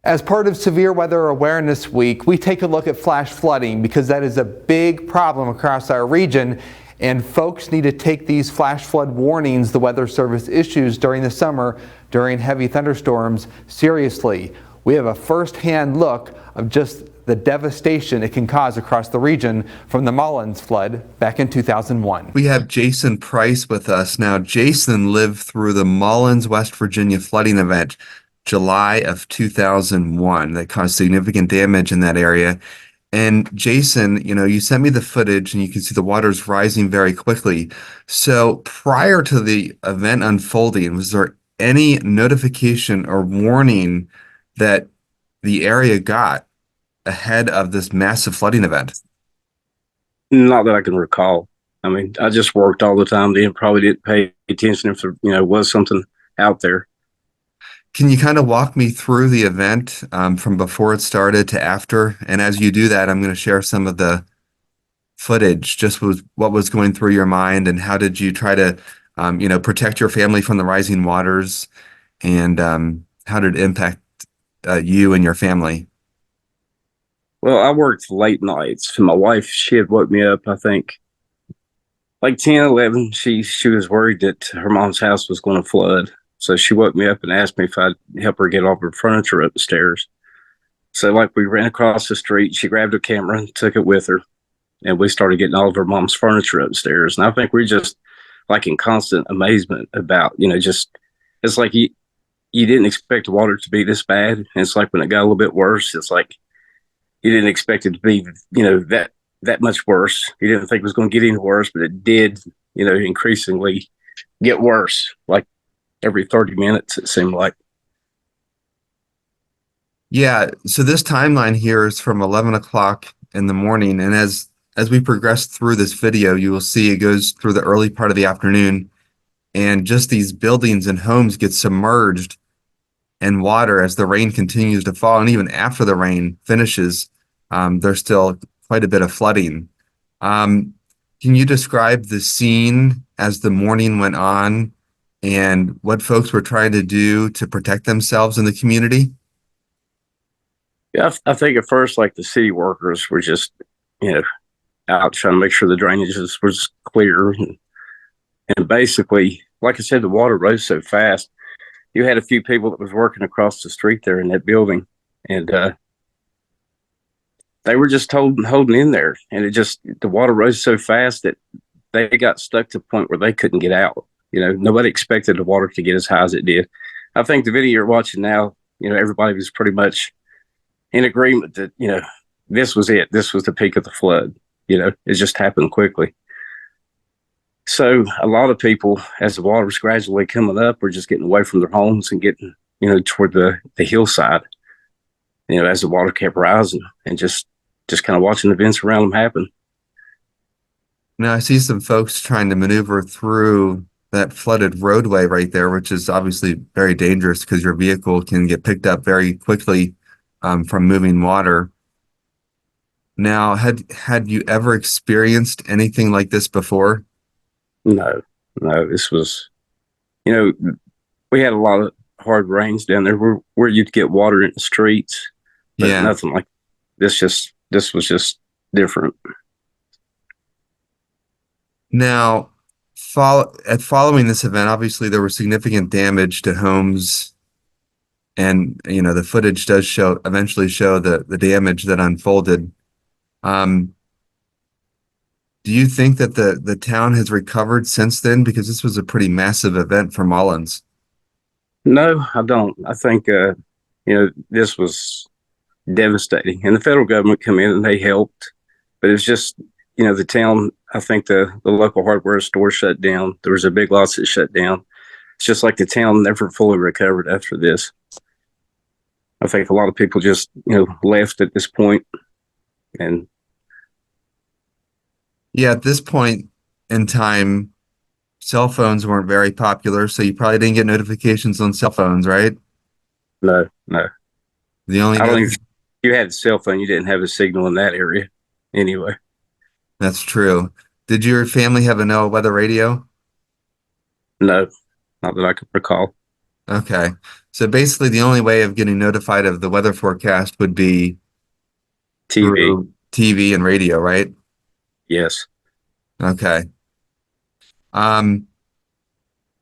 As part of Severe Weather Awareness Week, we take a look at flash flooding because that is a big problem across our region, and folks need to take these flash flood warnings the Weather Service issues during the summer during heavy thunderstorms seriously. We have a first-hand look of just the devastation it can cause across the region from the Mullens flood back in 2001. We have Jason Price with us now. Jason lived through the Mullens, West Virginia flooding event, July of 2001, that caused significant damage in that area. And Jason, you sent me the footage and you can see the water's rising very quickly. So prior to the event unfolding, was there any notification or warning that the area got ahead of this massive flooding event? Not that I can recall. I mean, I just worked all the time then, probably didn't pay attention if there, was something out there. Can you kind of walk me through the event from before it started to after? And as you do that, I'm going to share some of the footage, just what was going through your mind and how did you try to, protect your family from the rising waters, and how did it impact you and your family? Well, I worked late nights. My wife, she had woke me up, I think, like 10, 11. She was worried that her mom's house was going to flood. So she woke me up and asked me if I'd help her get all her furniture upstairs. So we ran across the street. She grabbed a camera and took it with her. And we started getting all of her mom's furniture upstairs. And I think we're just in constant amazement about, it's like you didn't expect the water to be this bad. And it's like when it got a little bit worse, it's like you didn't expect it to be, that much worse. You didn't think it was going to get any worse, but it did, increasingly get worse. Like every 30 minutes, it seemed like. Yeah, so this timeline here is from 11 o'clock in the morning. And as we progress through this video, you will see it goes through the early part of the afternoon. And just these buildings and homes get submerged in water as the rain continues to fall. And even after the rain finishes, there's still quite a bit of flooding. Can you describe the scene as the morning went on and what folks were trying to do to protect themselves in the community? Yeah, I think at first, the city workers were just, out trying to make sure the drainage was clear. And basically, like I said, the water rose so fast. You had a few people that was working across the street there in that building, and they were just holding in there. And the water rose so fast that they got stuck to the point where they couldn't get out. Nobody expected the water to get as high as it did. I think the video you're watching now, everybody was pretty much in agreement that, this was it. This was the peak of the flood. It just happened quickly. So a lot of people, as the water was gradually coming up, were just getting away from their homes and getting, toward the hillside, as the water kept rising, and just kind of watching events around them happen. Now I see some folks trying to maneuver through that flooded roadway right there, which is obviously very dangerous because your vehicle can get picked up very quickly from moving water. Now, had you ever experienced anything like this before? No, this was, we had a lot of hard rains down there where you'd get water in the streets, but nothing like this. This was just different. Now, following this event, obviously there was significant damage to homes, and the footage does eventually show the damage that unfolded. Do you think that the town has recovered since then? Because this was a pretty massive event for Mullens. No, I don't. I think, this was devastating. And the federal government come in and they helped. But it's just, the town, I think the local hardware store shut down. There was a Big Lots that shut down. It's just like the town never fully recovered after this. I think a lot of people just, left at this point. And yeah, at this point in time, cell phones weren't very popular, so you probably didn't get notifications on cell phones, right? No. The only I don't think if you had a cell phone, you didn't have a signal in that area anyway. That's true. Did your family have a NOAA weather radio? No, not that I can recall. Okay. So basically, the only way of getting notified of the weather forecast would be TV. through TV and radio, right? Yes. Okay. Um,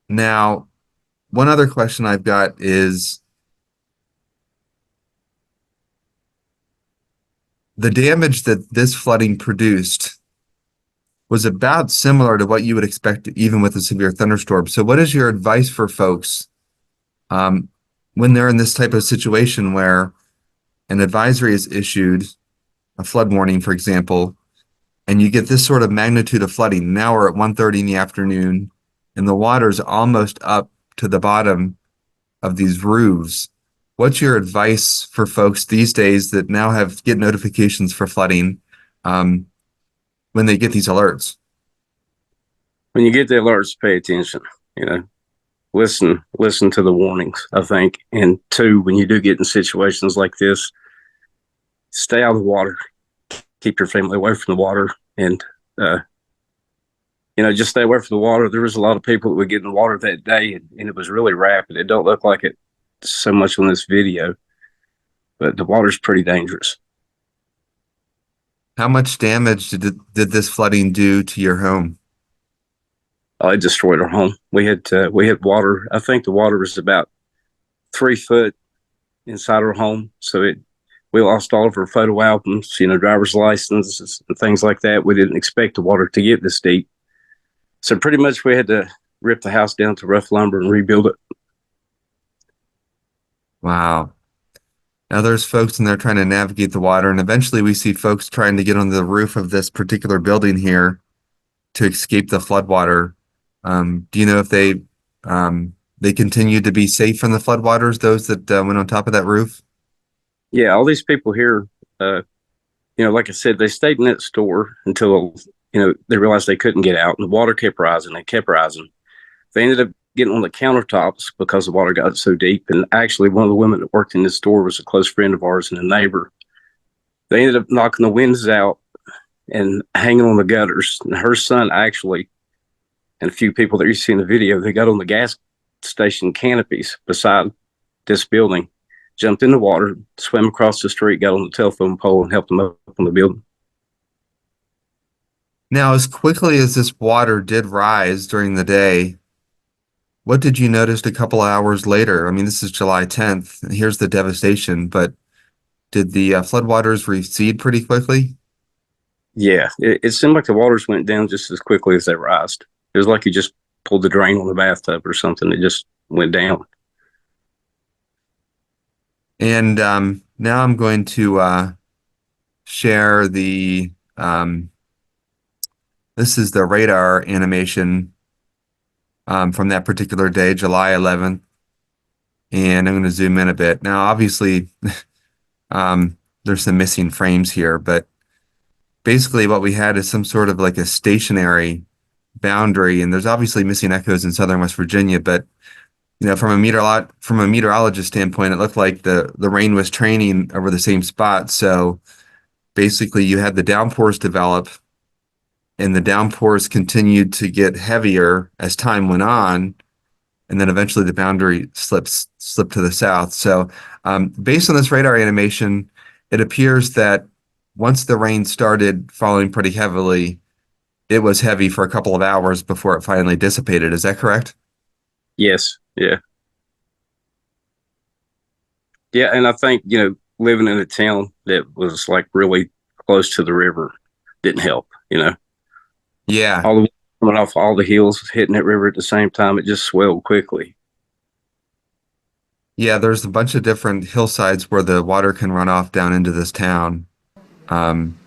Now, one other question I've got is the damage that this flooding produced was about similar to what you would expect even with a severe thunderstorm. So what is your advice for folks um, when they're in this type of situation where an advisory is issued, a flood warning, for example, and you get this sort of magnitude of flooding? Now we're at 1:30 in the afternoon, and the water's almost up to the bottom of these roofs. What's your advice for folks these days that now get notifications for flooding um, when they get these alerts? When you get the alerts, pay attention. You know, listen to the warnings, I think. And two, when you do get in situations like this, stay out of the water. Keep your family away from the water, and just stay away from the water. There was a lot of people that would get in the water that day, and it was really rapid. It don't look like it so much on this video, but the water's pretty dangerous. How much damage did this flooding do to your home? It destroyed our home. We had water. I think the water was about 3 foot inside our home, so we lost all of our photo albums, driver's licenses and things like that. We didn't expect the water to get this deep, so pretty much we had to rip the house down to rough lumber and rebuild it. Wow. Now there's folks in there trying to navigate the water, and eventually we see folks trying to get on the roof of this particular building here to escape the floodwater. Do you know if they continued to be safe from the floodwaters, those that went on top of that roof? Yeah, all these people here, like I said, they stayed in that store until, they realized they couldn't get out, and the water kept rising. They kept rising. They ended up getting on the countertops because the water got so deep. And actually, one of the women that worked in this store was a close friend of ours and a neighbor. They ended up knocking the windows out and hanging on the gutters. And her son actually, and a few people that you see in the video, they got on the gas station canopies beside this building, jumped in the water, swam across the street, got on the telephone pole, and helped them up on the building. Now, as quickly as this water did rise during the day, what did you notice a couple of hours later? I mean, this is July 10th. Here's the devastation, but did the floodwaters recede pretty quickly? Yeah, it seemed like the waters went down just as quickly as they rised. It was like you just pulled the drain on the bathtub or something. It just went down. And now I'm going to share the, this is the radar animation from that particular day, July 11th. And I'm going to zoom in a bit. Now, obviously, there's some missing frames here, but basically what we had is some sort of like a stationary boundary, and there's obviously missing echoes in southern West Virginia, but from a meteorologist standpoint, it looked like the rain was training over the same spot. So basically you had the downpours develop, and the downpours continued to get heavier as time went on, and then eventually the boundary slipped to the south. So based on this radar animation, it appears that once the rain started falling pretty heavily, it was heavy for a couple of hours before it finally dissipated. Is that correct? Yes. Yeah. Yeah. And I think, living in a town that was like really close to the river didn't help, Yeah. All the water coming off all the hills, hitting that river at the same time, it just swelled quickly. Yeah, there's a bunch of different hillsides where the water can run off down into this town.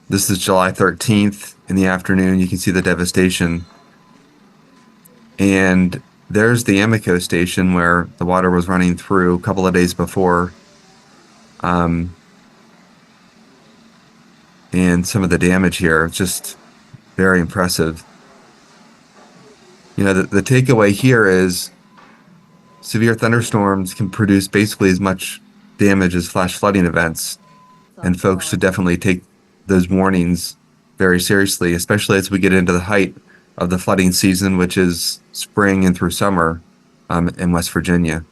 This is July 13th in the afternoon. You can see the devastation. And there's the Amico station where the water was running through a couple of days before. And some of the damage here, just very impressive. The takeaway here is severe thunderstorms can produce basically as much damage as flash flooding events. And folks should definitely take those warnings very seriously, especially as we get into the height of the flooding season, which is spring and through summer in West Virginia.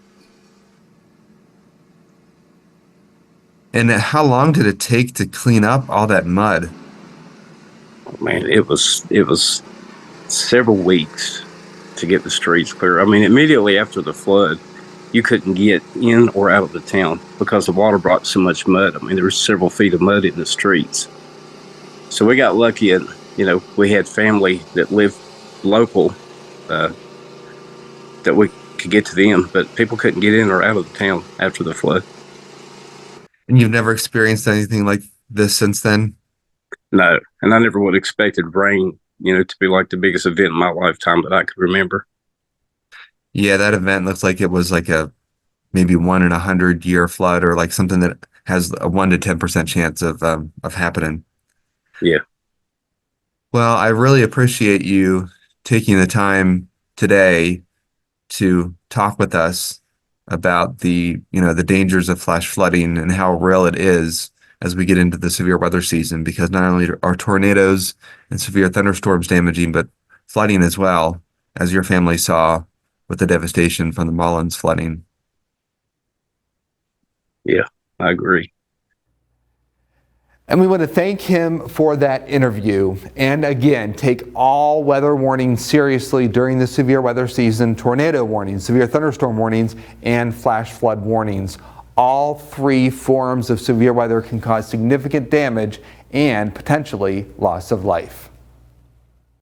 And how long did it take to clean up all that mud? Man, it was several weeks to get the streets clear. I mean, immediately after the flood, you couldn't get in or out of the town because the water brought so much mud. I mean, there was several feet of mud in the streets. So we got lucky, and we had family that lived local that we could get to them, but people couldn't get in or out of the town after the flood. And you've never experienced anything like this since then? No, and I never would have expected rain, to be like the biggest event in my lifetime that I could remember. Yeah, that event looks like it was like a maybe 1 in 100 year flood, or like something that has a 1 to 10% chance of happening. Yeah. Well, I really appreciate you taking the time today to talk with us about the dangers of flash flooding and how real it is as we get into the severe weather season, because not only are tornadoes and severe thunderstorms damaging, but flooding as well, as your family saw with the devastation from the Mullens flooding. Yeah, I agree. And we want to thank him for that interview. And again, take all weather warnings seriously during the severe weather season: tornado warnings, severe thunderstorm warnings, and flash flood warnings. All three forms of severe weather can cause significant damage and potentially loss of life.